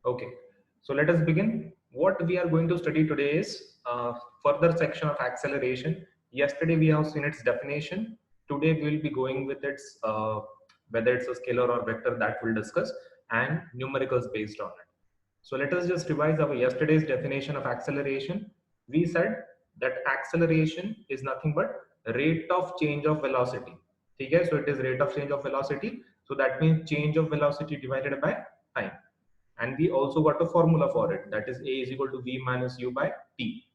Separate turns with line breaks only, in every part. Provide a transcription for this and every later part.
Okay, so let us begin. What we are going to study today is further section of acceleration. Yesterday we have seen its definition. Today we will be going with its whether it's a scalar or vector, that we'll discuss, and numericals based on it. So let us just revise our yesterday's definition of acceleration. We said that acceleration is nothing but rate of change of velocity. Okay, so it is rate of change of velocity. So that means change of velocity divided by time. And we also got a formula for it, that is a is equal to v minus u by t.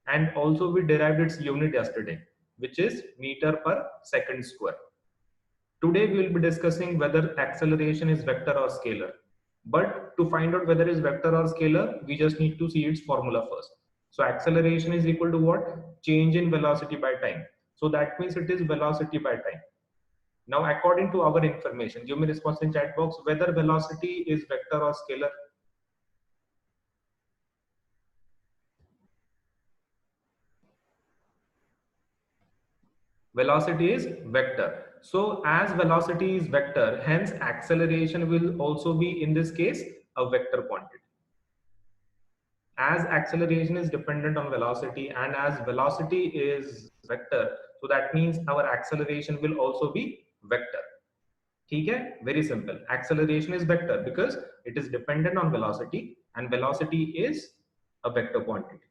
And also we derived its unit yesterday, which is meter per second square. Today we will be discussing whether acceleration is vector or scalar. But to find out whether it is vector or scalar, we just need to see its formula first. So acceleration is equal to what? Change in velocity by time. So that means it is velocity by time. Now, according to our information, give me response in chat box whether velocity is vector or scalar. Velocity is vector. So as velocity is vector, hence acceleration will also be in this case a vector quantity. As acceleration is dependent on velocity and as velocity is vector, so that means our acceleration will also be vector. Okay, very simple. Acceleration is vector because it is dependent on velocity and velocity is a vector quantity.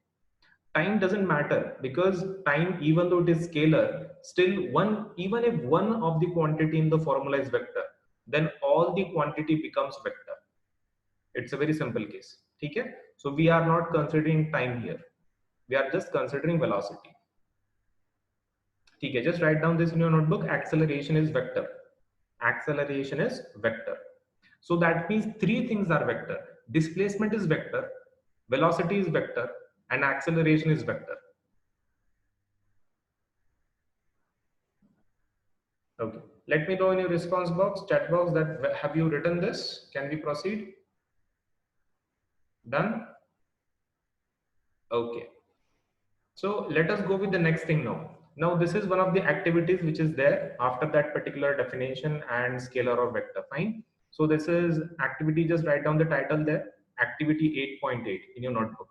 Time doesn't matter because time, even though it is scalar, still one, even if one of the quantity in the formula is vector, then all the quantity becomes vector. It's a very simple case. Okay, so we are not considering time here, we are just considering velocity. Okay, just write down this in your notebook. Acceleration is vector. Acceleration is vector. So that means three things are vector. Displacement is vector, velocity is vector, and acceleration is vector. Okay, let me know in your response box, chat box, that have you written this? Can we proceed? Done? Okay. So let us go with the next thing now. Now this is one of the activities which is there after that particular definition and scalar or vector. Fine. So this is activity, just write down the title there. Activity 8.8 in your notebook.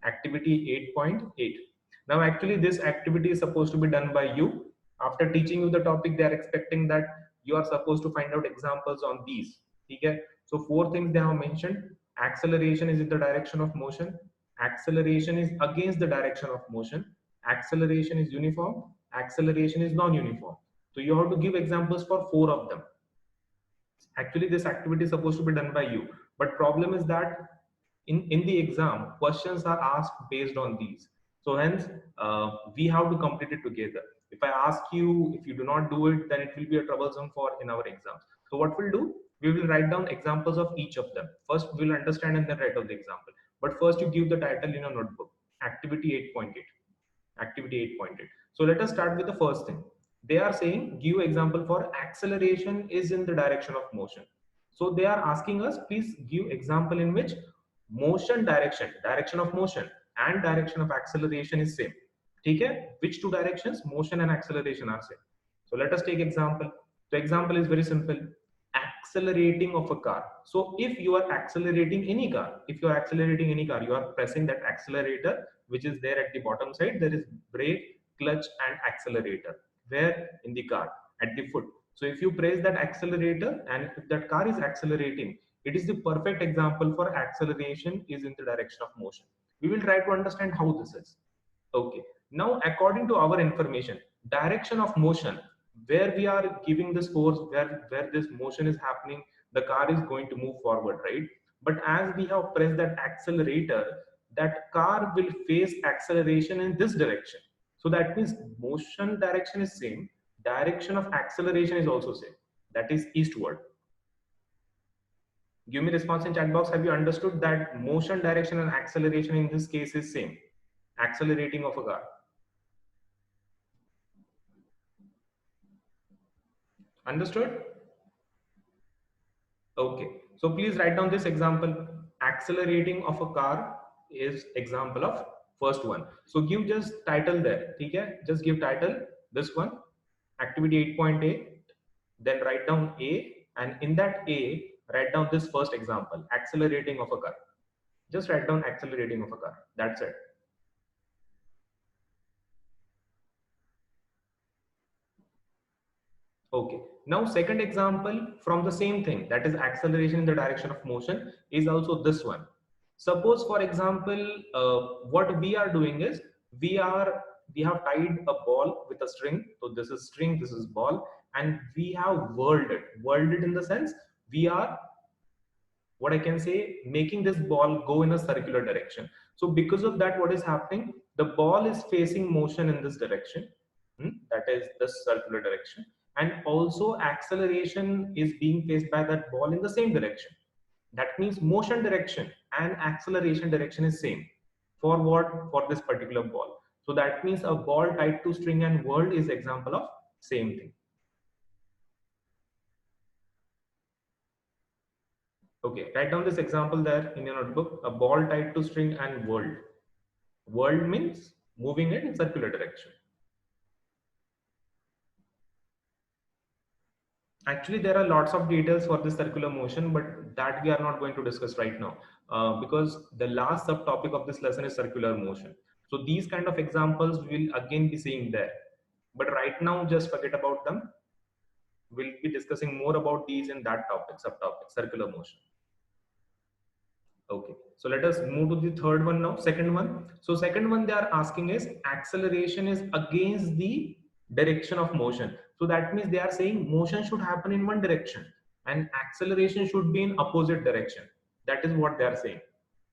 Activity 8.8. Now actually this activity is supposed to be done by you. After teaching you the topic, they are expecting that you are supposed to find out examples on these. Okay? So four things they have mentioned. Acceleration is in the direction of motion. Acceleration is against the direction of motion. Acceleration is uniform. Acceleration is non-uniform. So you have to give examples for four of them. Actually this activity is supposed to be done by you, but problem is that in the exam questions are asked based on these. So hence we have to complete it together. If I ask you, if you do not do it, then it will be a troublesome for in our exams. So what we'll do, we will write down examples of each of them. First we'll understand and then write down the example, but first you give the title in your notebook. Activity 8.8. Activity 8.8. So let us start with the first thing. They are saying give example for acceleration is in the direction of motion. So they are asking us, please give example in which motion direction, direction of motion and direction of acceleration is same. Okay, which two directions, motion and acceleration, are same. So let us take example. The example is very simple. Accelerating of a car. So if you are accelerating any car, if you are accelerating any car, you are pressing that accelerator which is there at the bottom side. There is brake, clutch and accelerator. Where? In the car, at the foot. So if you press that accelerator and if that car is accelerating, it is the perfect example for acceleration is in the direction of motion. We will try to understand how this is. Okay. Now, according to our information, direction of motion, where we are giving this force, where this motion is happening, the car is going to move forward, right? But as we have pressed that accelerator, that car will face acceleration in this direction. So that means motion direction is same, direction of acceleration is also same, that is eastward. Give me response in chat box. Have you understood that motion direction and acceleration in this case is same? Accelerating of a car. Understood? Okay. So please write down this example. Accelerating of a car is example of first one. So give just title there. Okay? Just give title this one. Activity 8.8. Then write down A, and in that A write down this first example, accelerating of a car. Just write down accelerating of a car. That's it. Okay. Now, second example from the same thing, that is acceleration in the direction of motion, is also this one. Suppose, for example, what we are doing is we have tied a ball with a string. So this is string, this is ball, and we have whirled it. Whirled it in the sense we are, what I can say, making this ball go in a circular direction. So because of that, what is happening? The ball is facing motion in this direction. That is the circular direction. And also acceleration is being faced by that ball in the same direction. That means motion direction and acceleration direction is same. For what? For this particular ball. So that means a ball tied to string and whirled is example of same thing. Okay, write down this example there in your notebook. A ball tied to string and whirled. Whirled means moving it in circular direction. Actually, there are lots of details for this circular motion, but that we are not going to discuss right now because the last subtopic of this lesson is circular motion. So these kind of examples we will again be seeing there. But right now, just forget about them. We'll be discussing more about these in that topic, subtopic, circular motion. Okay, so let us move to the third one now, second one. So second one they are asking is acceleration is against the direction of motion. So that means they are saying motion should happen in one direction and acceleration should be in opposite direction. That is what they are saying.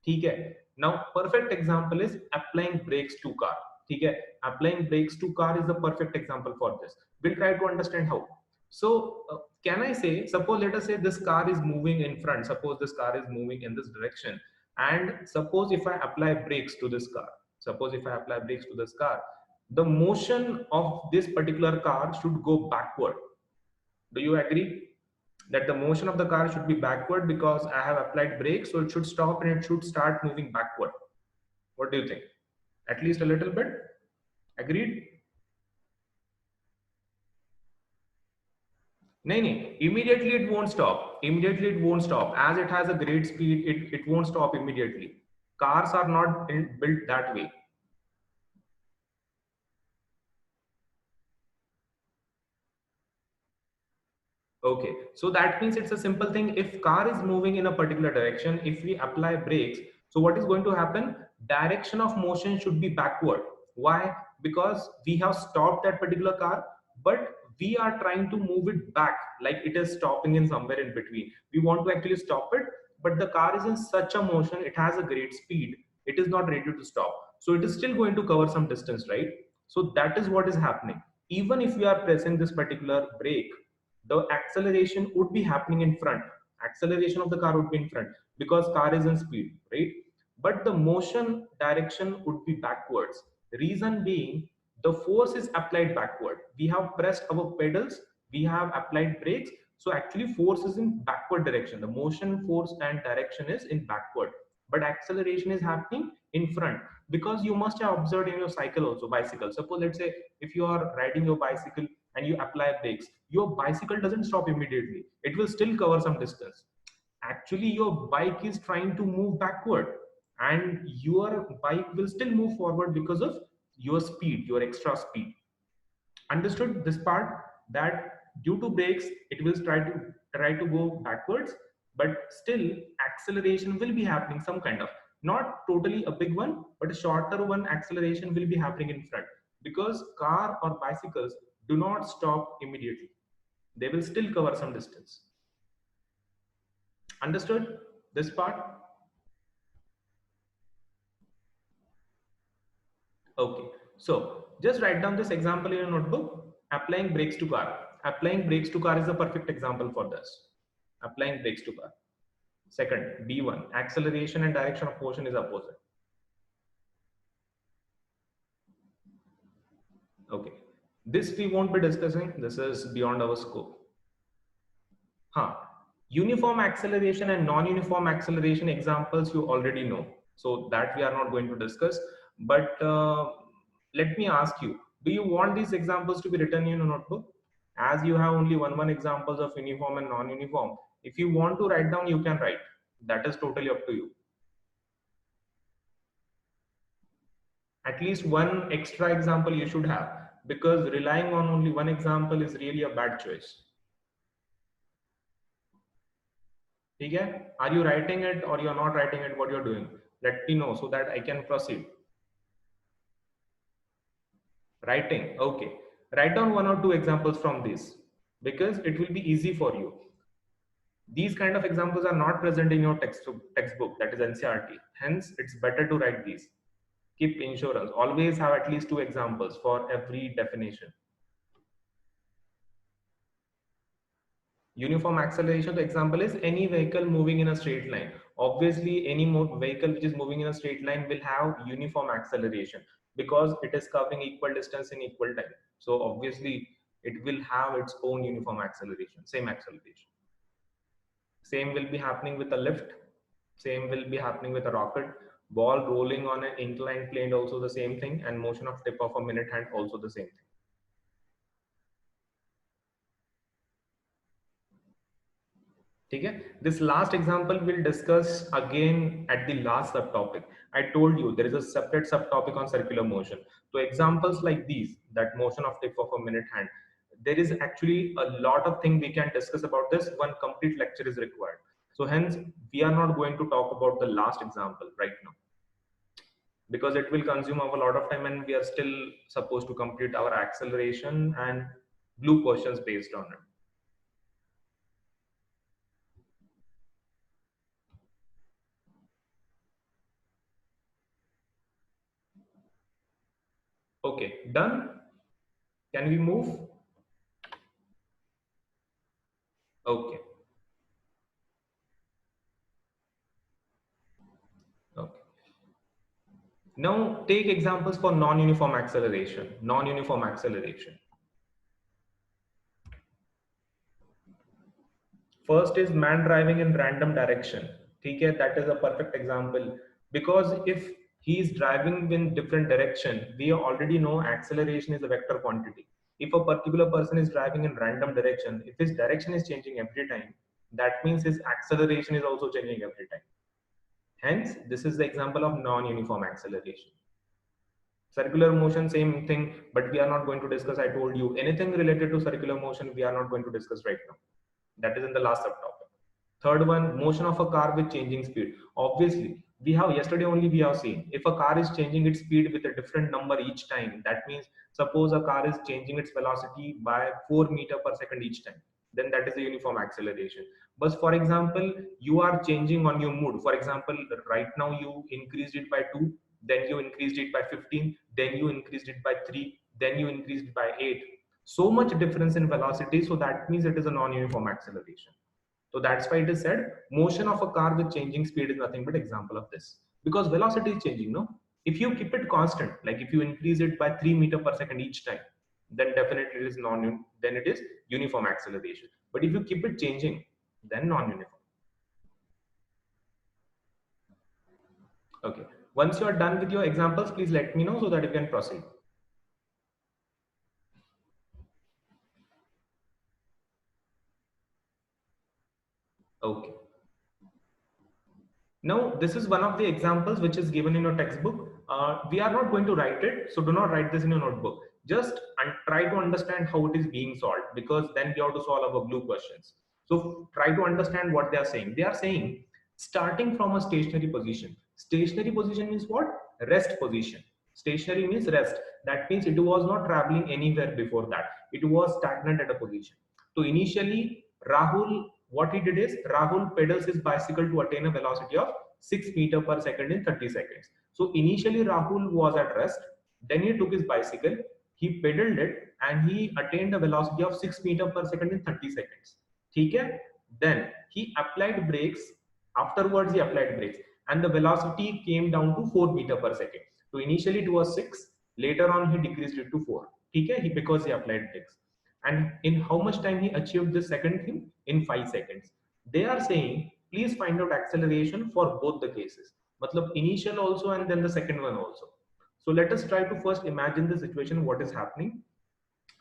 ठीक है. Now perfect example is applying brakes to car. ठीक है. Applying brakes to car is the perfect example for this. We'll try to understand how. So can I say, suppose let us say this car is moving in front. Suppose this car is moving in this direction. And suppose if I apply brakes to this car, suppose if I apply brakes to this car, the motion of this particular car should go backward. Do you agree that the motion of the car should be backward because I have applied brakes, so it should stop and it should start moving backward? What do you think? At least a little bit? Agreed? No, immediately it won't stop. Immediately it won't stop. As it has a great speed, it won't stop immediately. Cars are not built that way. Okay, so that means it's a simple thing. If car is moving in a particular direction, if we apply brakes, so what is going to happen? Direction of motion should be backward. Why? Because we have stopped that particular car, but we are trying to move it back, like it is stopping in somewhere in between. We want to actually stop it, but the car is in such a motion, it has a great speed. It is not ready to stop. So it is still going to cover some distance, right? So that is what is happening. Even if we are pressing this particular brake, the acceleration would be happening in front. Acceleration of the car would be in front because car is in speed, right? But the motion direction would be backwards. Reason being, the force is applied backward. We have pressed our pedals, we have applied brakes, so actually force is in backward direction. The motion, force and direction is in backward, but acceleration is happening in front. Because you must have observed in your cycle also, bicycle, suppose let's say if you are riding your bicycle and you apply brakes, your bicycle doesn't stop immediately, it will still cover some distance. Actually your bike is trying to move backward and your bike will still move forward because of your speed, your extra speed. Understood this part, that due to brakes it will try to go backwards, but still acceleration will be happening some kind of, not totally a big one, but a shorter one acceleration will be happening in front, because car or bicycles do not stop immediately, they will still cover some distance. Understood this part? Okay, so just write down this example in your notebook. Applying brakes to car. Applying brakes to car is a perfect example for this. Applying brakes to car. Second, B1. Acceleration and direction of motion is opposite. Okay. This we won't be discussing. This is beyond our scope. Huh. Uniform acceleration and non-uniform acceleration examples you already know. So that we are not going to discuss. But let me ask you, do you want these examples to be written in a notebook? As you have only one examples of uniform and non-uniform, If you want to write down, you can write. That is totally up to you. At least one extra example you should have, because relying on only one example is really a bad choice. Okay? Are you writing it or you're not writing it? What you're doing? Let me know so that I can proceed. Writing. Okay. Write down one or two examples from this because it will be easy for you. These kind of examples are not present in your textbook, that is NCERT. Hence, it's better to write these. Keep insurance. Always have at least two examples for every definition. Uniform acceleration, the example is any vehicle moving in a straight line. Obviously, any vehicle which is moving in a straight line will have uniform acceleration because it is covering equal distance in equal time. So obviously, it will have its own uniform acceleration, same acceleration. Same will be happening with a lift. Same will be happening with a rocket. Ball rolling on an inclined plane, also the same thing. And motion of tip of a minute hand, also the same thing. Okay? This last example we'll discuss again at the last subtopic. I told you there is a separate subtopic on circular motion. So examples like these, that motion of tip of a minute hand, there is actually a lot of things we can discuss about this. One complete lecture is required. So hence, we are not going to talk about the last example right now because it will consume a lot of time and we are still supposed to complete our acceleration and blue questions based on it. Okay, done. Can we move? Okay. Okay. Now take examples for non-uniform acceleration. Non-uniform acceleration. First is man driving in random direction. Okay, that is a perfect example because if he is driving in different direction, we already know acceleration is a vector quantity. If a particular person is driving in random direction, if his direction is changing every time, that means his acceleration is also changing every time. Hence, this is the example of non-uniform acceleration. Circular motion, same thing, but we are not going to discuss. I told you anything related to circular motion, we are not going to discuss right now. That is in the last subtopic. Third one, motion of a car with changing speed. Obviously, we have yesterday only we have seen if a car is changing its speed with a different number each time, that means suppose a car is changing its velocity by 4 meter per second each time, then that is a uniform acceleration. But for example, you are changing on your mood. For example, right now you increased it by 2, then you increased it by 15, then you increased it by 3, then you increased it by 8. So much difference in velocity, so that means it is a non-uniform acceleration. So that's why it is said motion of a car with changing speed is nothing but example of this, because velocity is changing. No, if you keep it constant, like if you increase it by 3 meter per second each time, then definitely it is then it is uniform acceleration. But if you keep it changing, then non-uniform. Okay, once you are done with your examples, please let me know so that you can proceed. Okay. Now, this is one of the examples which is given in your textbook. We are not going to write it, so do not write this in your notebook. Just try to understand how it is being solved, because then we have to solve our blue questions. So try to understand what they are saying. They are saying starting from a stationary position. Stationary position means what? Rest position. Stationary means rest. That means it was not traveling anywhere before that. It was stagnant at a position. So initially, Rahul, what he did is Rahul pedals his bicycle to attain a velocity of 6 meter per second in 30 seconds. So initially Rahul was at rest, then he took his bicycle, he pedaled it and he attained a velocity of 6 meter per second in 30 seconds. Okay? Then he applied brakes, afterwards he applied brakes and the velocity came down to 4 meter per second. So initially it was 6, later on he decreased it to 4. Okay? Because he applied brakes. And in how much time he achieved this second thing? In 5 seconds. They are saying please find out acceleration for both the cases, matlab initial also and then the second one also. So let us try to first imagine the situation, what is happening.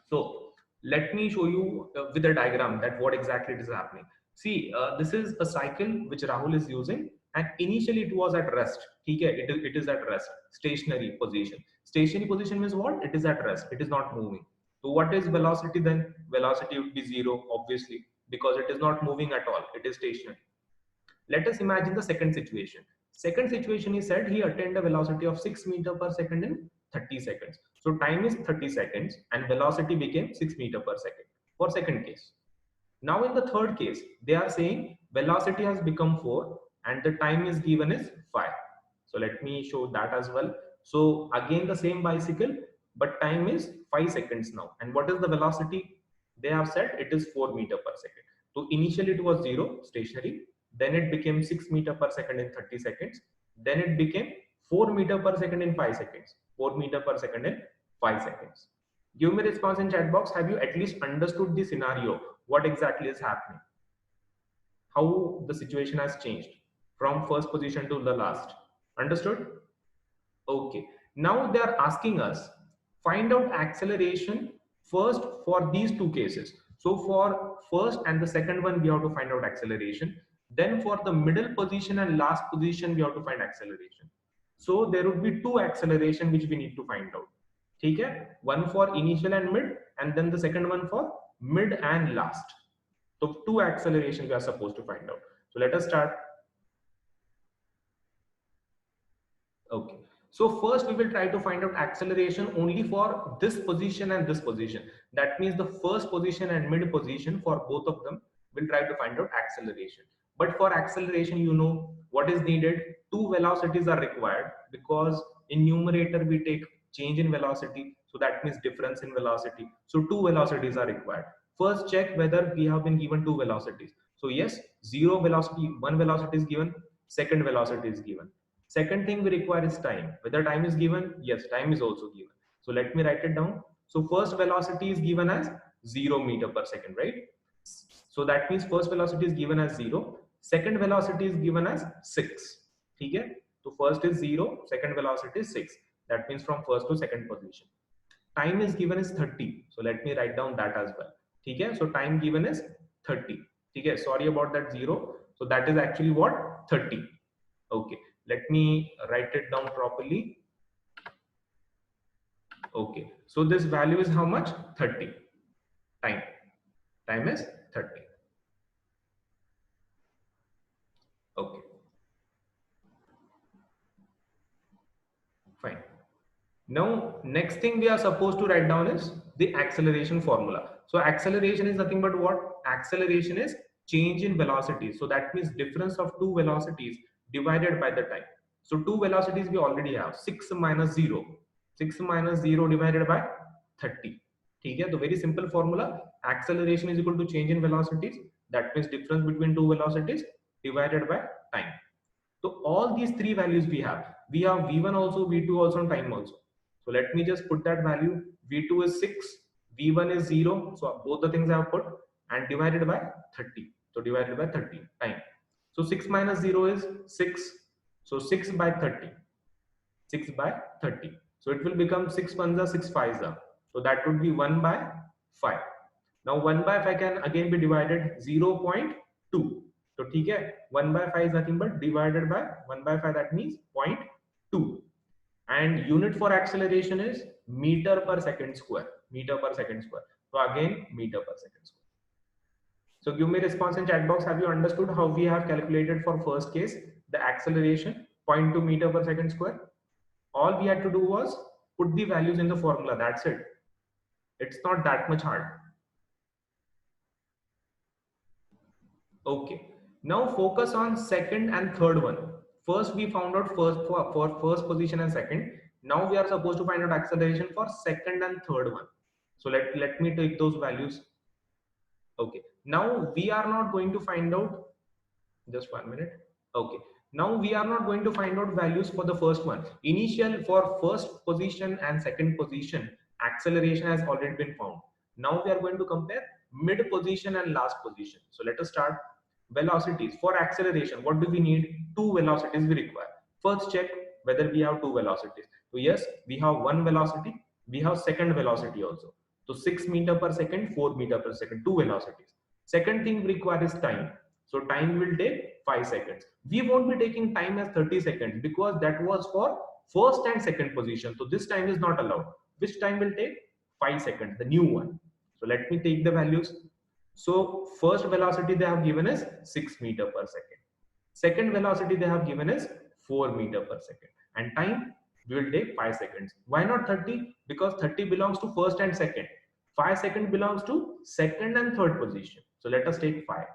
So let me show you with a diagram that what exactly is happening. See, this is a cycle which Rahul is using, and initially it was at rest. Okay, it is at rest, stationary position. Stationary position means what? It is at rest. It is not moving. So what is velocity then? Velocity would be zero, obviously, because it is not moving at all. It is stationary. Let us imagine the second situation. Second situation, he said he attained a velocity of 6 meter per second in 30 seconds. So time is 30 seconds and velocity became 6 meter per second for second case. Now in the third case, they are saying velocity has become 4 and the time is given is 5. So let me show that as well. So again the same bicycle, but time is 5 seconds now. And what is the velocity? They have said it is 4 meter per second. So initially it was 0, stationary. Then it became 6 meter per second in 30 seconds. Then it became 4 meter per second in 5 seconds. 4 meter per second in 5 seconds. Give me response in chat box. Have you at least understood the scenario? What exactly is happening? How the situation has changed from first position to the last? Understood? Okay. Now they are asking us find out acceleration first for these two cases. So for first and the second one, we have to find out acceleration. Then for the middle position and last position, we have to find acceleration. So there would be two acceleration which we need to find out. Okay? One for initial and mid, and then the second one for mid and last. So two acceleration we are supposed to find out. So let us start. Okay. So first we will try to find out acceleration only for this position and this position. That means the first position and mid position for both of them, we'll try to find out acceleration. But for acceleration, you know what is needed? Two velocities are required because in numerator we take change in velocity. So that means difference in velocity. So two velocities are required. First check whether we have been given two velocities. So yes, zero velocity, one velocity is given, second velocity is given. Second thing we require is time. Whether time is given? Yes, time is also given. So let me write it down. So first velocity is given as 0 meter per second, right? So that means first velocity is given as 0. Second velocity is given as 6. Okay? So first is 0, second velocity is 6. That means from first to second position. Time is given as 30. So let me write down that as well. Okay? So time given is 30. Okay? Sorry about that 0. So that is actually what? 30. Okay. Let me write it down properly. Okay. So this value is how much? 30. Time. Time is 30. Okay. Fine. Now, next thing we are supposed to write down is the acceleration formula. So acceleration is nothing but what? Acceleration is change in velocity. So that means difference of two velocities divided by the time. So two velocities we already have, 6 minus 0. 6 minus 0 divided by 30. Okay, the very simple formula, acceleration is equal to change in velocities. That means difference between two velocities divided by time. So all these three values we have v1 also, v2 also, and time also. So let me just put that value. V2 is 6, v1 is 0. So both the things I have put and divided by 30. So divided by 30 time. So 6 minus 0 is 6. So 6 by 30. 6 by 30. So it will become 6 ones are 6 fives are. So that would be 1 by 5. Now 1 by 5 can again be divided 0.2. So ठीक है, 1 by 5 is nothing but divided by 1 by 5, that means 0.2. And unit for acceleration is meter per second square. Meter per second square. So again meter per second square. So give me response in chat box. Have you understood how we have calculated for first case the acceleration 0.2 meter per second square? All we had to do was put the values in the formula. That's it. It's not that much hard. Okay. Now focus on second and third one. First we found out for first position and second. Now we are supposed to find out acceleration for second and third one. So let me take those values. Okay. Now we are not going to find out, just 1 minute. Okay. Now we are not going to find out values for the first one. Initial for first position and second position, acceleration has already been found. Now we are going to compare mid position and last position. So let us start. Velocities for acceleration. What do we need? Two velocities we require. First check whether we have two velocities. So yes, we have one velocity. We have second velocity also. So 6 meter per second, 4 meter per second, two velocities. Second thing we require is time. So time will take 5 seconds. We won't be taking time as 30 seconds because that was for first and second position. So this time is not allowed. Which time will take 5 seconds, the new one. So let me take the values. So first velocity they have given is 6 meter per second. Second velocity they have given is 4 meter per second. And time we will take 5 seconds. Why not 30? Because 30 belongs to first and second. 5 seconds belongs to second and third position. So let us take 5.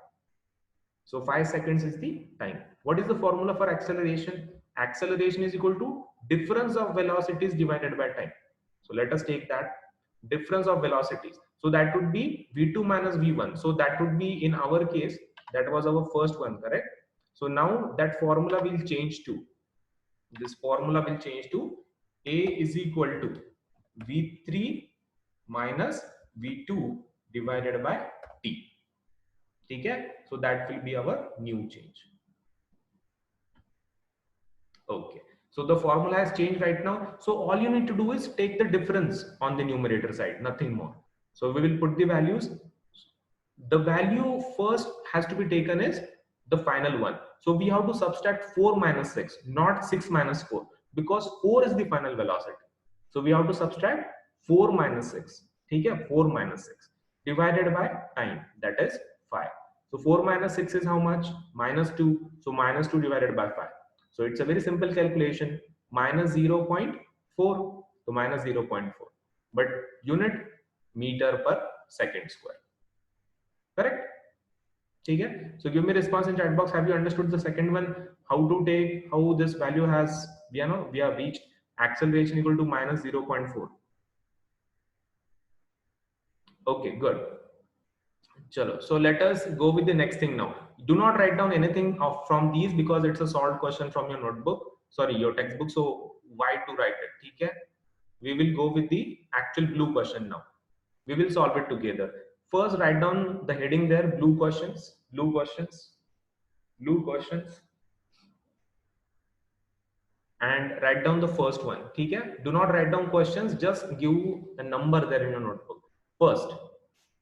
So 5 seconds is the time. What is the formula for acceleration? Acceleration is equal to difference of velocities divided by time. So let us take that difference of velocities. So that would be v2 minus v1. So that would be, in our case, that was our first one, correct? So now that formula will change to, this formula will change to A is equal to v3 minus v2 divided by t. Okay, so that will be our new change. Okay, so the formula has changed right now. So all you need to do is take the difference on the numerator side, nothing more. So we will put the values. The value first has to be taken as the final one. So we have to subtract 4 minus 6, not 6 minus 4, because 4 is the final velocity. So we have to subtract 4 minus 6. Okay, 4 minus 6 divided by time, that is 5. So 4 minus 6 is how much? Minus 2. So minus 2 divided by 5. So it's a very simple calculation. Minus 0.4. So minus 0.4. But unit meter per second square. Correct? Okay. So give me response in chat box. Have you understood the second one? How to take, how this value has, we have reached acceleration equal to minus 0.4. Okay, good. Chalo. So let us go with the next thing now. Do not write down anything from these because it's a solved question from your notebook. Sorry, your textbook. So why to write it? Okay. We will go with the actual blue question now. We will solve it together. First, write down the heading there, blue questions, blue questions, blue questions, and write down the first one. Okay? Do not write down questions, just give a number there in your notebook. First,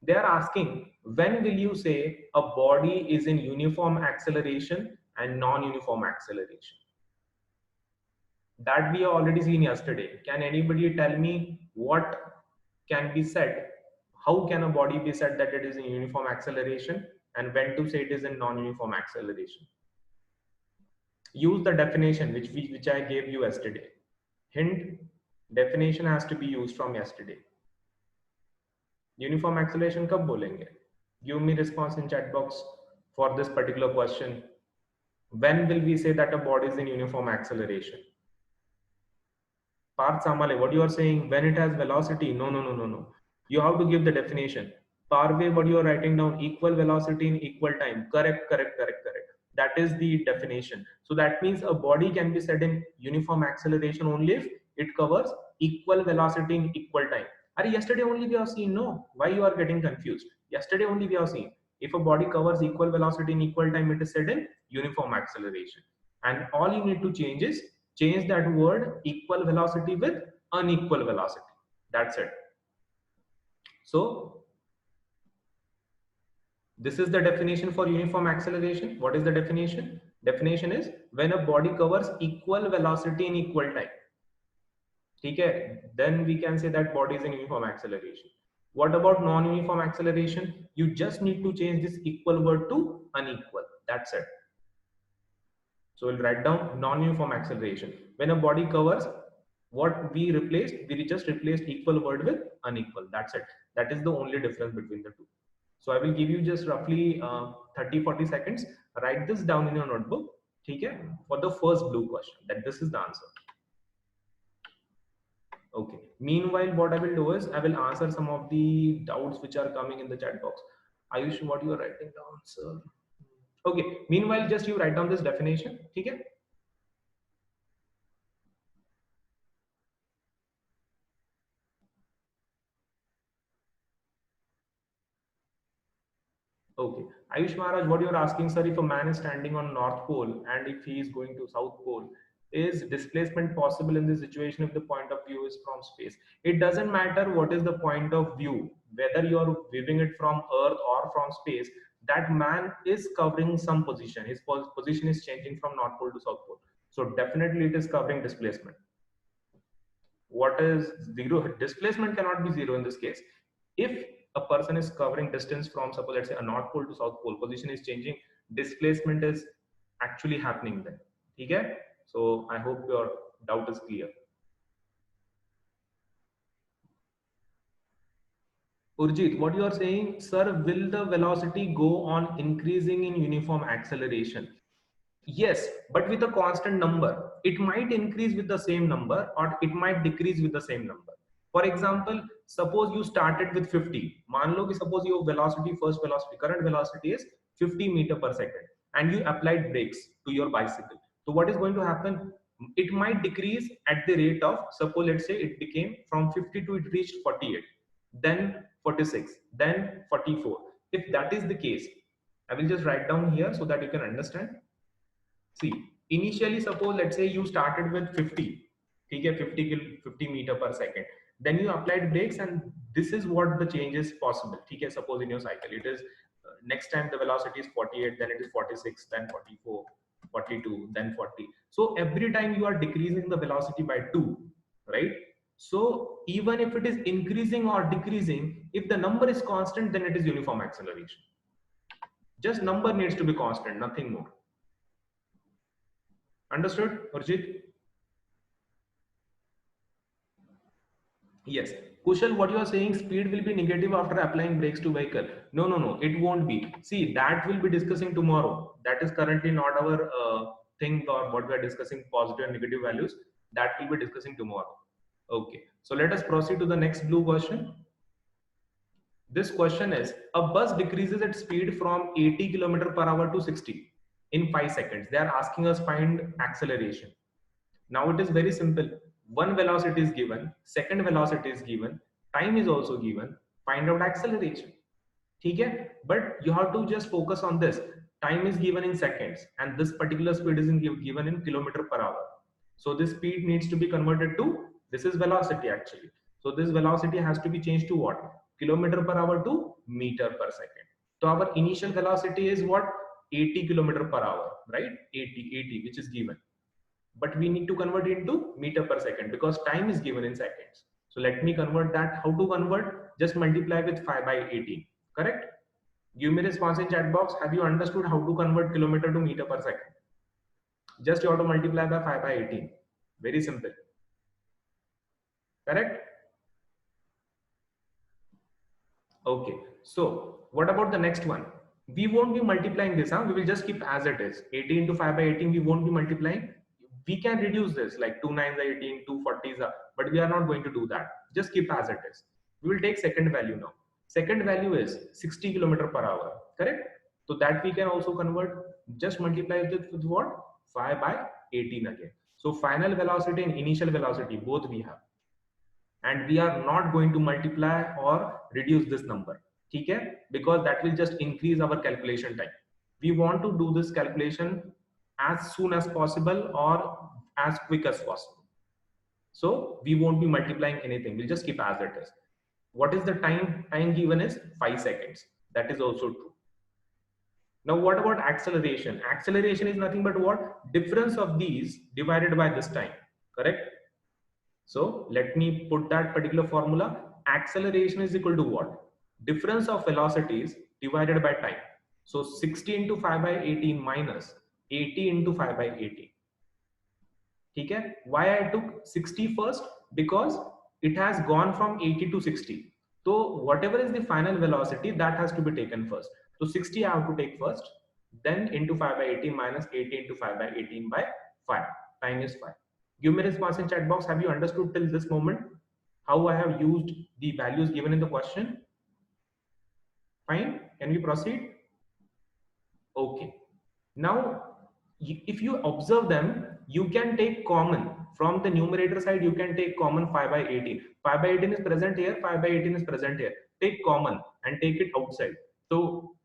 they are asking, when will you say a body is in uniform acceleration and non-uniform acceleration? That we have already seen yesterday. Can anybody tell me what can be said? How can a body be said that it is in uniform acceleration, and when to say it is in non-uniform acceleration? Use the definition which I gave you yesterday. Hint, definition has to be used from yesterday. Uniform acceleration kab bolenge? Give me response in chat box for this particular question. When will we say that a body is in uniform acceleration? Parth Samale, what you are saying, when it has velocity? No, no, no, no, no. You have to give the definition. Parve, what you are writing down, equal velocity in equal time. Correct, correct, correct, correct. That is the definition. So that means a body can be said in uniform acceleration only if it covers equal velocity in equal time. Are yesterday only we have seen? No. Why you are getting confused? Yesterday only we have seen. If a body covers equal velocity in equal time, it is said in uniform acceleration. And all you need to change is change that word equal velocity with unequal velocity. That's it. So this is the definition for uniform acceleration. What is the definition? Definition is when a body covers equal velocity in equal time. Okay, then we can say that body is in uniform acceleration. What about non-uniform acceleration? You just need to change this equal word to unequal. That's it. So we'll write down non-uniform acceleration. When a body covers, what we replaced, we just replaced equal word with unequal. That's it. That is the only difference between the two. So I will give you just roughly 30-40 seconds. Write this down in your notebook. Okay, for the first blue question, that this is the answer. Okay. Meanwhile, what I will do is I will answer some of the doubts which are coming in the chat box. Ayush, what you are writing down, sir? Okay. Meanwhile, just you write down this definition. Okay. Okay. Ayush Maharaj, what you're asking, sir, if a man is standing on North Pole and if he is going to South Pole, is displacement possible in this situation if the point of view is from space? It doesn't matter what is the point of view, whether you're viewing it from Earth or from space, that man is covering some position. His position is changing from North Pole to South Pole. So definitely it is covering displacement. What is zero? Displacement cannot be zero in this case. If a person is covering distance from, suppose, let's say a North Pole to South Pole, position is changing, displacement is actually happening then. Okay? So I hope your doubt is clear. Urjit, what you are saying, sir, will the velocity go on increasing in uniform acceleration? Yes, but with a constant number. It might increase with the same number or it might decrease with the same number. For example, suppose you started with 50. मान लो कि suppose your velocity, first velocity, current velocity is 50 meter per second and you applied brakes to your bicycle. So what is going to happen? It might decrease at the rate of, suppose let's say it became from 50 to it reached 48, then 46, then 44. If that is the case, I will just write down here so that you can understand. See, initially suppose let's say you started with 50, okay, 50 meter per second. Then you applied brakes and this is what the change is possible. Okay, suppose in your cycle it is next time the velocity is 48, then it is 46, then 44, 42, then 40. So every time you are decreasing the velocity by 2, right? So even if it is increasing or decreasing, if the number is constant, then it is uniform acceleration. Just number needs to be constant, nothing more. Understood, Urjit? Yes. Kushal, what you are saying, speed will be negative after applying brakes to vehicle. No, no, no, it won't be. See, that will be discussing tomorrow. That is currently not our thing or what we are discussing, positive and negative values. That will be discussing tomorrow. Okay. So let us proceed to the next blue question. This question is, a bus decreases its speed from 80 km per hour to 60 in 5 seconds. They are asking us find acceleration. Now it is very simple. One velocity is given, second velocity is given, time is also given, find out acceleration. Okay? But you have to just focus on this. Time is given in seconds and this particular speed is given in kilometer per hour. So this speed needs to be converted to, this is velocity actually. So this velocity has to be changed to what? Kilometer per hour to meter per second. So our initial velocity is what? 80 kilometer per hour, right? 80, which is given. But we need to convert it into meter per second because time is given in seconds. So let me convert that. How to convert? Just multiply with 5 by 18. Correct? Give me response in chat box. Have you understood how to convert kilometer to meter per second? Just you have to multiply by 5 by 18. Very simple. Correct? Okay. So what about the next one? We won't be multiplying this. We will just keep as it is. 80 into 5 by 18. We won't be multiplying. We can reduce this like 2 9s are 18, 2 40s are, but we are not going to do that. Just keep as it is. We will take second value now. Second value is 60 km per hour. Correct? So that we can also convert. Just multiply it with what? 5 by 18 again. So final velocity and initial velocity both we have. And we are not going to multiply or reduce this number. Okay? Because that will just increase our calculation time. We want to do this calculation as soon as possible or as quick as possible. So we won't be multiplying anything. We'll just keep as it is. What is the time? Time given is 5 seconds. That is also true. Now what about acceleration? Acceleration is nothing but what? Difference of these divided by this time. Correct? So let me put that particular formula. Acceleration is equal to what? Difference of velocities divided by time. So 60 into 5 by 18 minus 80 into 5 by 18. Okay? Why I took 60 first? Because it has gone from 80 to 60. So whatever is the final velocity, that has to be taken first. So 60 I have to take first, then into 5 by 18 minus 80 into 5 by 18 by 5. Time is 5. Give me response in chat box. Have you understood till this moment how I have used the values given in the question? Fine. Can we proceed? Okay. Now, if you observe them, you can take common. From the numerator side, you can take common 5 by 18. 5 by 18 is present here, 5 by 18 is present here. Take common and take it outside. So,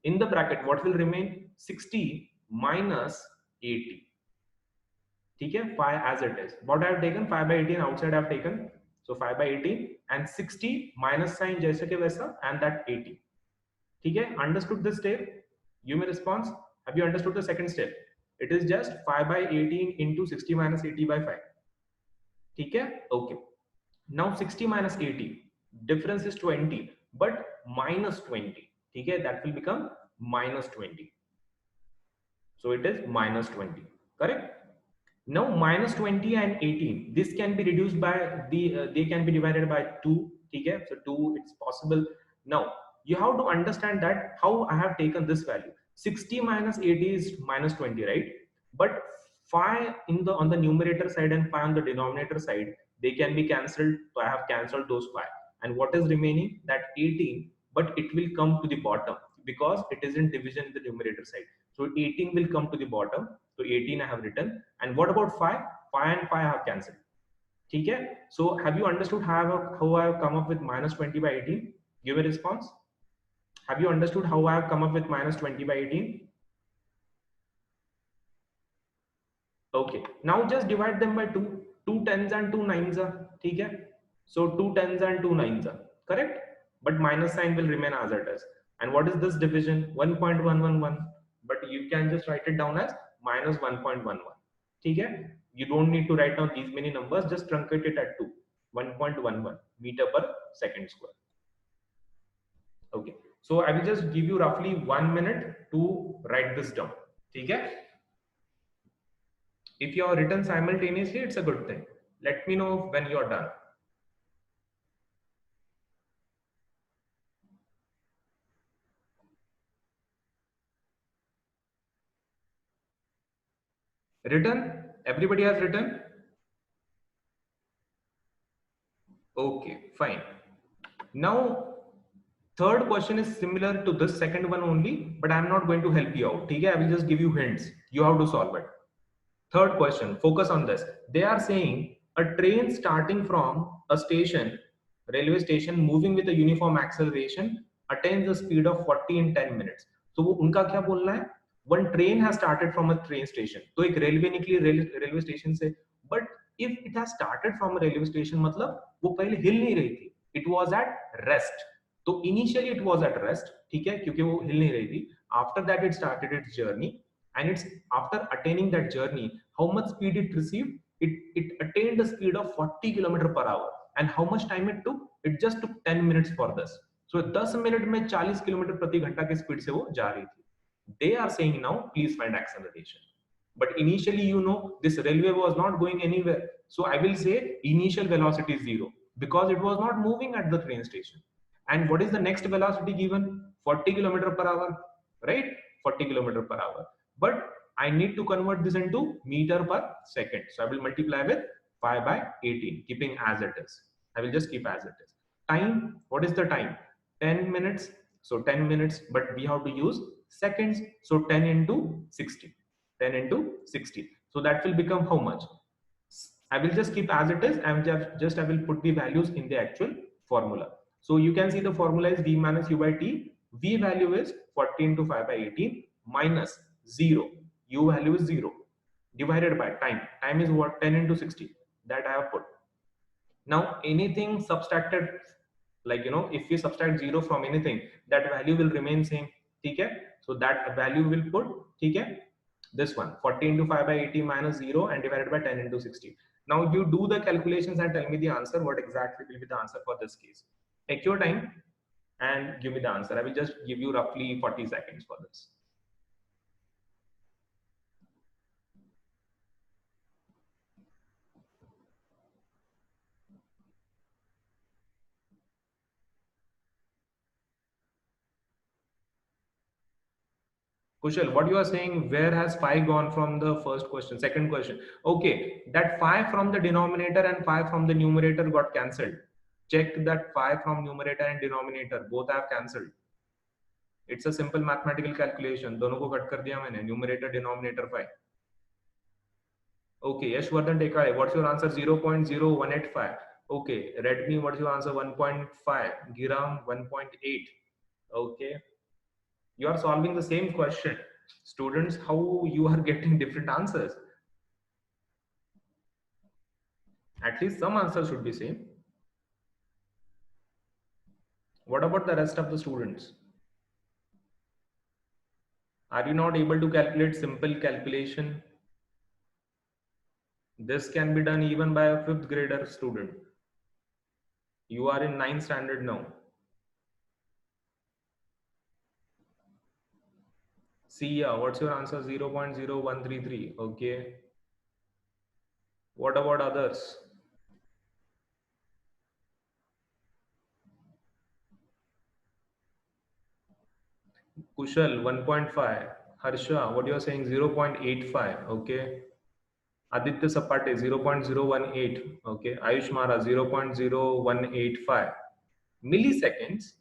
in the bracket, what will remain? 60 minus 80. Okay, 5 as it is. What I have taken? 5 by 18 outside I have taken. So 5 by 18 and 60 minus sign jaisa ke waisa and that 80. ठीक है, understood this step? Give me response. Have you understood the second step? It is just 5 by 18 into 60 minus 80 by 5. ठीक है, okay. Now 60 minus 80, difference is 20, but minus 20. ठीक है, that will become minus 20. So it is minus 20, correct? Now minus 20 and 18, this can be reduced by they can be divided by 2. Okay, so 2, it's possible. Now you have to understand that how I have taken this value. 60 minus 80 is minus 20, right? But 5 in the on the numerator side and 5 on the denominator side, they can be cancelled. So I have cancelled those 5, and what is remaining, that 18, but it will come to the bottom because it is in division in the numerator side. So 18 will come to the bottom. So 18 I have written. And what about 5? 5 and 5 I have cancelled. Okay. So have you understood how I have come up with minus 20 by 18? Give a response. Have you understood how I have come up with minus 20 by 18? Okay. Now just divide them by 2. 2 tens and 2 nines are. Okay. So 2 tens and 2 nines are. Correct? But minus sign will remain as it is. And what is this division? 1.111. But you can just write it down as minus 1.11. Okay? You don't need to write down these many numbers. Just truncate it at 2. 1.11 meter per second square. Okay. So I will just give you roughly 1 minute to write this down. Okay? If you are written simultaneously, it's a good thing. Let me know when you are done. Written? Everybody has written? Okay, fine. Now, third question is similar to this second one only, but I'm not going to help you out. Okay, I will just give you hints. You have to solve it. Third question, focus on this. They are saying a train starting from a station, railway station, moving with a uniform acceleration, attains the speed of 40 in 10 minutes. So वो उनका क्या बोलना है? One train has started from a train station. तो एक railway निकली railway station से. But if it has started from a railway station, मतलब वो पहले हिल नहीं रही थी. It was at rest. तो initially it was at rest, ठीक है, क्योंकि वो हिल नहीं रही थी. After that it started its journey, and it's after attaining that journey, how much speed it received? It attained a speed of 40 km per hour. And how much time it took? It just took 10 minutes for this. So 10 minute में 40 kilometre प्रति घंटा के speed से वो जा रही थी. They are saying now, please find acceleration. But initially, this railway was not going anywhere. So I will say initial velocity is 0 because it was not moving at the train station. And what is the next velocity given? 40 kilometer per hour, right? 40 kilometer per hour. But I need to convert this into meter per second. So I will multiply with 5 by 18, keeping as it is. I will just keep as it is. Time, what is the time? 10 minutes. So 10 minutes, but we have to use seconds. So 10 into 60. 10 into 60. So that will become how much? I will just keep as it is. I will put the values in the actual formula. So you can see the formula is v minus u by t. V value is 40 into 5 by 18 minus 0. U value is 0 divided by time. Time is what? 10 into 60. That I have put. Now anything subtracted, like if we subtract 0 from anything, that value will remain same. Okay? So that value will put, okay, this one 40 into 5 by 80 minus 0 and divided by 10 into 60. Now you do the calculations and tell me the answer. What exactly will be the answer for this case? Take your time and give me the answer. I will just give you roughly 40 seconds for this. Kushal, what you are saying, where has 5 gone from the first question, second question? Okay, that 5 from the denominator and 5 from the numerator got cancelled. Check that 5 from numerator and denominator, both have cancelled. It's a simple mathematical calculation. दोनों को cut कर दिया मैंने, numerator, denominator 5. Okay, Yashwardhan Tekale, what's your answer? 0.0185. Okay, Redmi, what's your answer? 1.5. Giram, 1.8. Okay, you are solving the same question. Students, how you are getting different answers? At least some answers should be same. What about the rest of the students? Are you not able to calculate simple calculation? This can be done even by a 5th grader student. You are in 9th standard now. See, yeah, what's your answer? 0.0133. Okay. What about others? Kushal, 1.5. Harsha, what you are saying? 0.85. Okay. Aditya Sapate, 0.018. Okay. Ayush Mara, 0.0185. Milliseconds?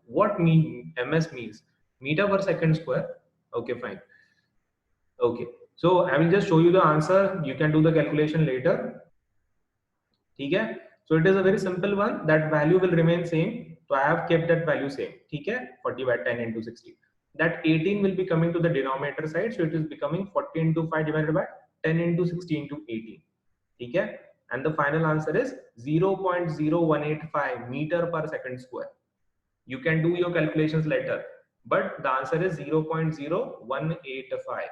What mean MS means? Meter per second square? Okay, fine. Okay. So I will just show you the answer. You can do the calculation later. ठीक है? So it is a very simple one. That value will remain same. So I have kept that value same. ठीक है? 40 by 10 into 60. That 18 will be coming to the denominator side. So it is becoming 40 into 5 divided by 10 into 60 into 18. ठीक है? And the final answer is 0.0185 meter per second square. You can do your calculations later. But the answer is 0.0185.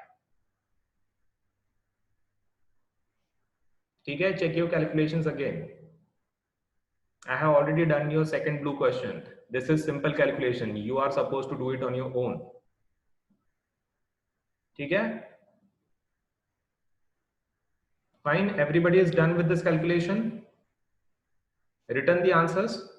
ठीक है? Check your calculations again. I have already done your second blue question. This is simple calculation. You are supposed to do it on your own. ठीक है? Fine. Everybody is done with this calculation. Return the answers.